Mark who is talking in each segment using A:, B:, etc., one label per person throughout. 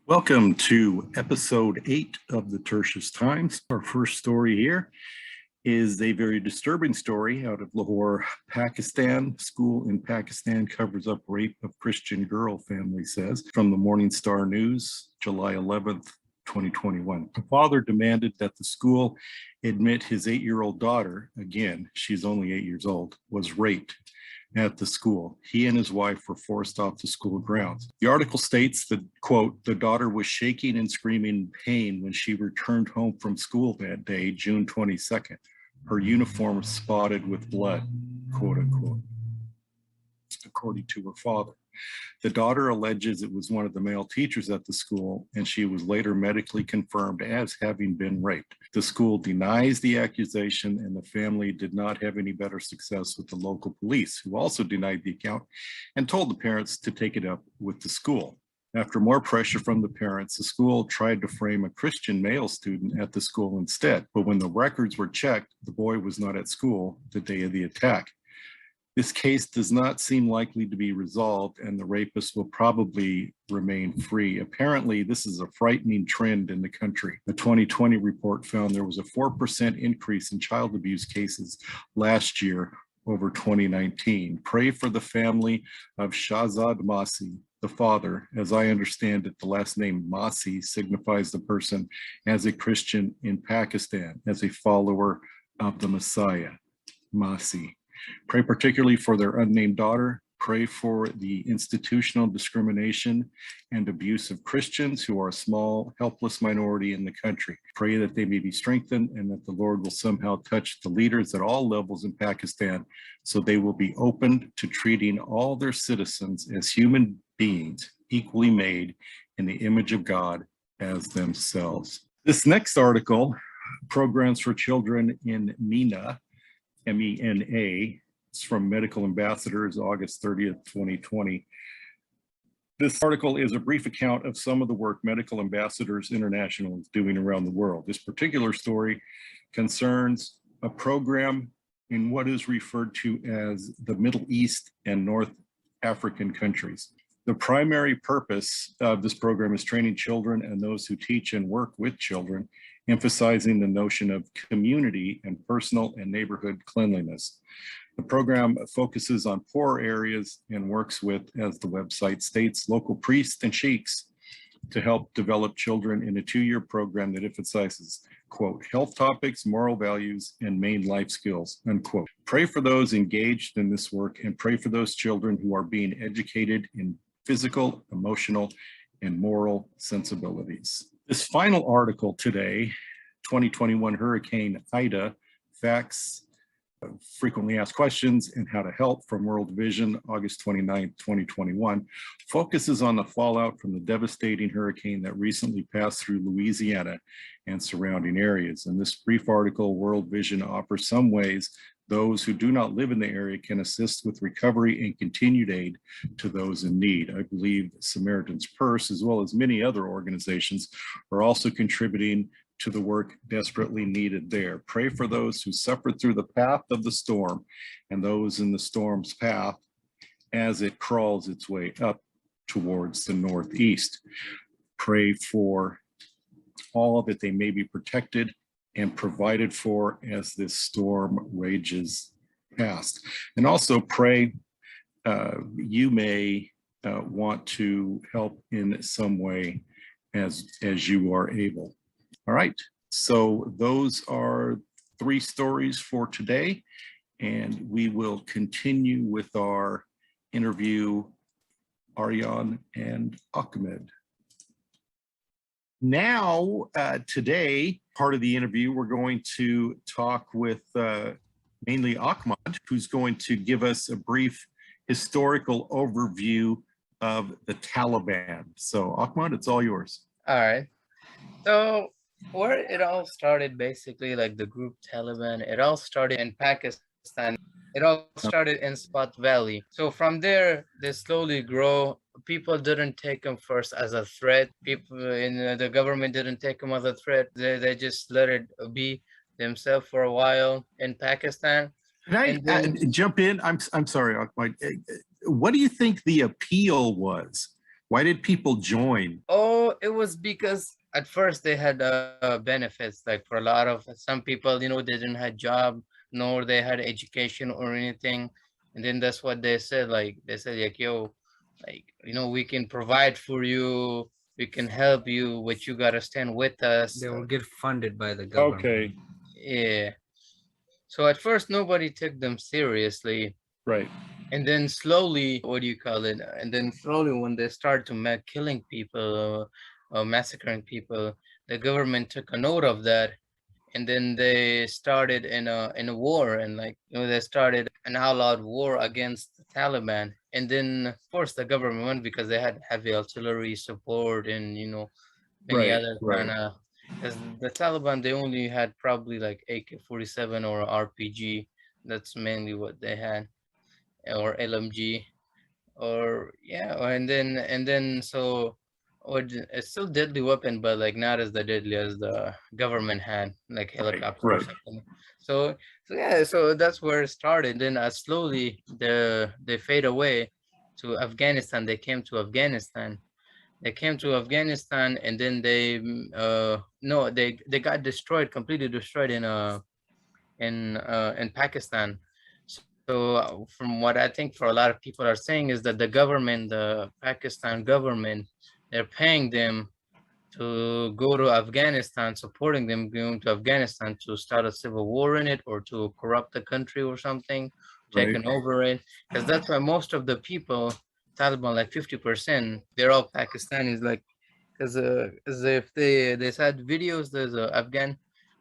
A: Welcome to episode 8 of the Tertius Times. Our first story here is a very disturbing story out of Lahore, Pakistan. School in Pakistan covers up rape of Christian girl, family says, from the Morning Star News, July 11th, 2021. The father demanded that the school admit his 8-year-old daughter, again, she's only 8 years old, was raped at the school. He and his wife were forced off the school grounds. The article states that, quote, the daughter was shaking and screaming in pain when she returned home from school that day, June 22nd. Her uniform was spotted with blood, quote unquote, according to her father. The daughter alleges it was one of the male teachers at the school, and she was later medically confirmed as having been raped. The school denies the accusation, and the family did not have any better success with the local police, who also denied the account and told the parents to take it up with the school. After more pressure from the parents, the school tried to frame a Christian male student at the school instead. But when the records were checked, the boy was not at school the day of the attack. This case does not seem likely to be resolved, and the rapist will probably remain free. Apparently, this is a frightening trend in the country. The 2020 report found there was a 4% increase in child abuse cases last year over 2019. Pray for the family of Shahzad Masih, the father. As I understand it, the last name Masih signifies the person as a Christian in Pakistan, as a follower of the Messiah, Masih. Pray particularly for their unnamed daughter. Pray for the institutional discrimination and abuse of Christians who are a small, helpless minority in the country. Pray that they may be strengthened and that the Lord will somehow touch the leaders at all levels in Pakistan so they will be open to treating all their citizens as human beings, equally made in the image of God as themselves. This next article, Programs for Children in MENA, MENA. It's from Medical Ambassadors, August 30th, 2020. This article is a brief account of some of the work Medical Ambassadors International is doing around the world. This particular story concerns a program in what is referred to as the Middle East and North African countries. The primary purpose of this program is training children and those who teach and work with children, emphasizing the notion of community and personal and neighborhood cleanliness. The program focuses on poor areas and works with, as the website states, local priests and sheikhs to help develop children in a 2-year program that emphasizes, quote, health topics, moral values, and main life skills, unquote. Pray for those engaged in this work and pray for those children who are being educated in physical, emotional, and moral sensibilities. This final article today, 2021 Hurricane Ida, FAQs, frequently asked questions and how to help from World Vision, August 29, 2021, focuses on the fallout from the devastating hurricane that recently passed through Louisiana and surrounding areas. In this brief article, World Vision offers some ways those who do not live in the area can assist with recovery and continued aid to those in need. I believe Samaritan's Purse, as well as many other organizations, are also contributing to the work desperately needed there. Pray for those who suffered through the path of the storm and those in the storm's path as it crawls its way up towards the northeast. Pray for all that they may be protected and provided for as this storm rages past. And also pray you may want to help in some way as you are able. All right, so those are 3 stories for today, and we will continue with our interview, Aryan and Ahmed. Now, today, part of the interview, we're going to talk with mainly Ahmad, who's going to give us a brief historical overview of the Taliban. So, Ahmad, it's all yours.
B: All right. So where it all started, basically, like the group Taliban, it all started in Pakistan. It all started in Spot Valley. So from there, they slowly grow. People didn't take them first as a threat. People in the government didn't take them as a threat. They just let it be themselves for a while in Pakistan.
A: Can I jump in? I'm sorry, Ahmad. What do you think the appeal was? Why did people join?
B: Oh, it was because at first they had benefits, like for a lot of some people, they didn't have job, nor they had education or anything. And then that's what they said, like, yo, like, we can provide for you, we can help you, but you gotta stand with us.
C: They will get funded by the government.
A: Okay,
B: Yeah. So at first nobody took them seriously.
A: right.
B: And then slowly, what do you call it? And then slowly, when they start to killing people, massacring people, the government took a note of that, and then they started in a war, and they started an outlawed war against the Taliban. And then, of course, the government won because they had heavy artillery support and many
A: Right,
B: other
A: right.
B: kind of. Because the Taliban, they only had probably like AK-47 or RPG. That's mainly what they had, or LMG, or yeah, and then so, it's still deadly weapon, but like not as the deadly as the government had, like helicopter or
A: right.
B: something. So yeah, so that's where it started. Then slowly they fade away to Afghanistan. They came to Afghanistan, and then no, they got destroyed, completely destroyed in Pakistan. So from what I think for a lot of people are saying is that the Pakistan government, they're paying them to go to Afghanistan, supporting them going to Afghanistan to start a civil war in it, or to corrupt the country or something,
A: Right.
B: taking over it. Because that's why most of the people, Taliban, like 50%, they're all Pakistanis. Like, because if they said videos, there's Afghan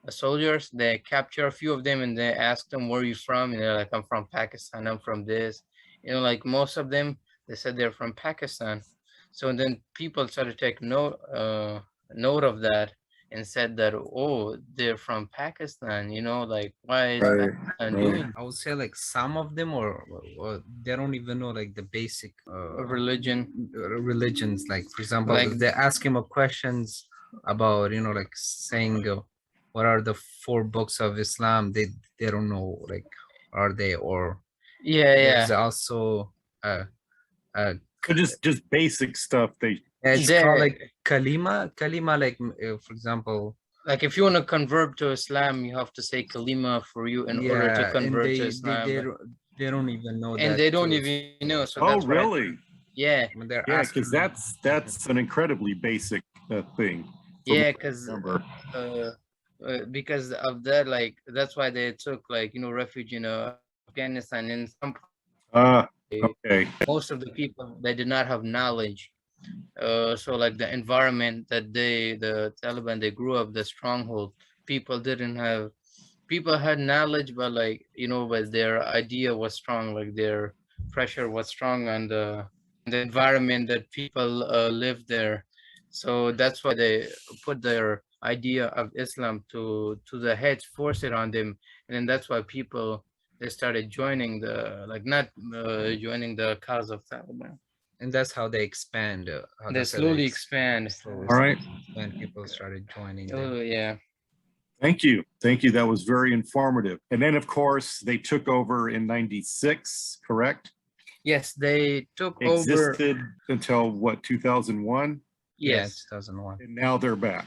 B: soldiers, they capture a few of them and they ask them, where are you from? And they're like, I'm from Pakistan, I'm from this. Like most of them, they said they're from Pakistan. So then people started to take note of that, and said that, oh, they're from Pakistan, like, why is
A: Right,
B: Pakistan
A: right.
B: doing
C: I would say like some of them, or they don't even know like the basic
B: religion?
C: religions. Like for example,
B: Like,
C: if they ask him a questions about like saying what are the 4 books of Islam, they don't know, like are they, or
B: yeah,
C: there's
B: yeah.
C: also uh
A: So just basic stuff.
C: it's
B: They
C: called like kalima, like for example.
B: like, if you want to convert to Islam, you have to say kalima for you in order to
C: Yeah, and
B: convert to
C: they
B: Islam.
C: they don't even know
B: And
C: that
B: they don't even know. So
A: Oh,
B: that's what
A: really?
B: yeah,
C: when they're
A: Yeah,
C: asking
A: because that's an incredibly basic thing. from
B: yeah,
A: what I
B: because
A: remember.
B: because of that, like, that's why they took, like, refuge in Afghanistan. In some,
A: Ah, okay.
B: most of the people, they did not have knowledge. So like the environment that the Taliban, they grew up, the stronghold, people didn't have, people had knowledge, but like, but their idea was strong, like their pressure was strong on the environment that people live there. So that's why they put their idea of Islam to the heads, force it on them. And then that's why people, they started joining like, not joining the cause of Taliban.
C: and that's how they expand. How
B: They
C: say they
B: slowly expand.
C: slowly
A: All right.
C: expand. People started joining them.
B: Oh yeah.
A: Thank you. Thank you. That was very informative. And then, of course, they took over in 96, correct?
B: Yes, they took over.
A: Existed until what, 2001?
C: Yeah,
B: Yes.
C: 2001.
A: And now they're back.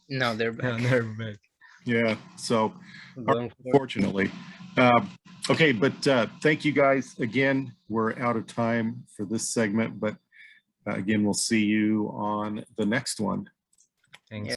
B: Now they're back.
C: They're back.
A: Yeah. So,
B: Going forward.
A: unfortunately. Okay, but thank you guys again. We're out of time for this segment, but again, we'll see you on the next one.
C: Thanks.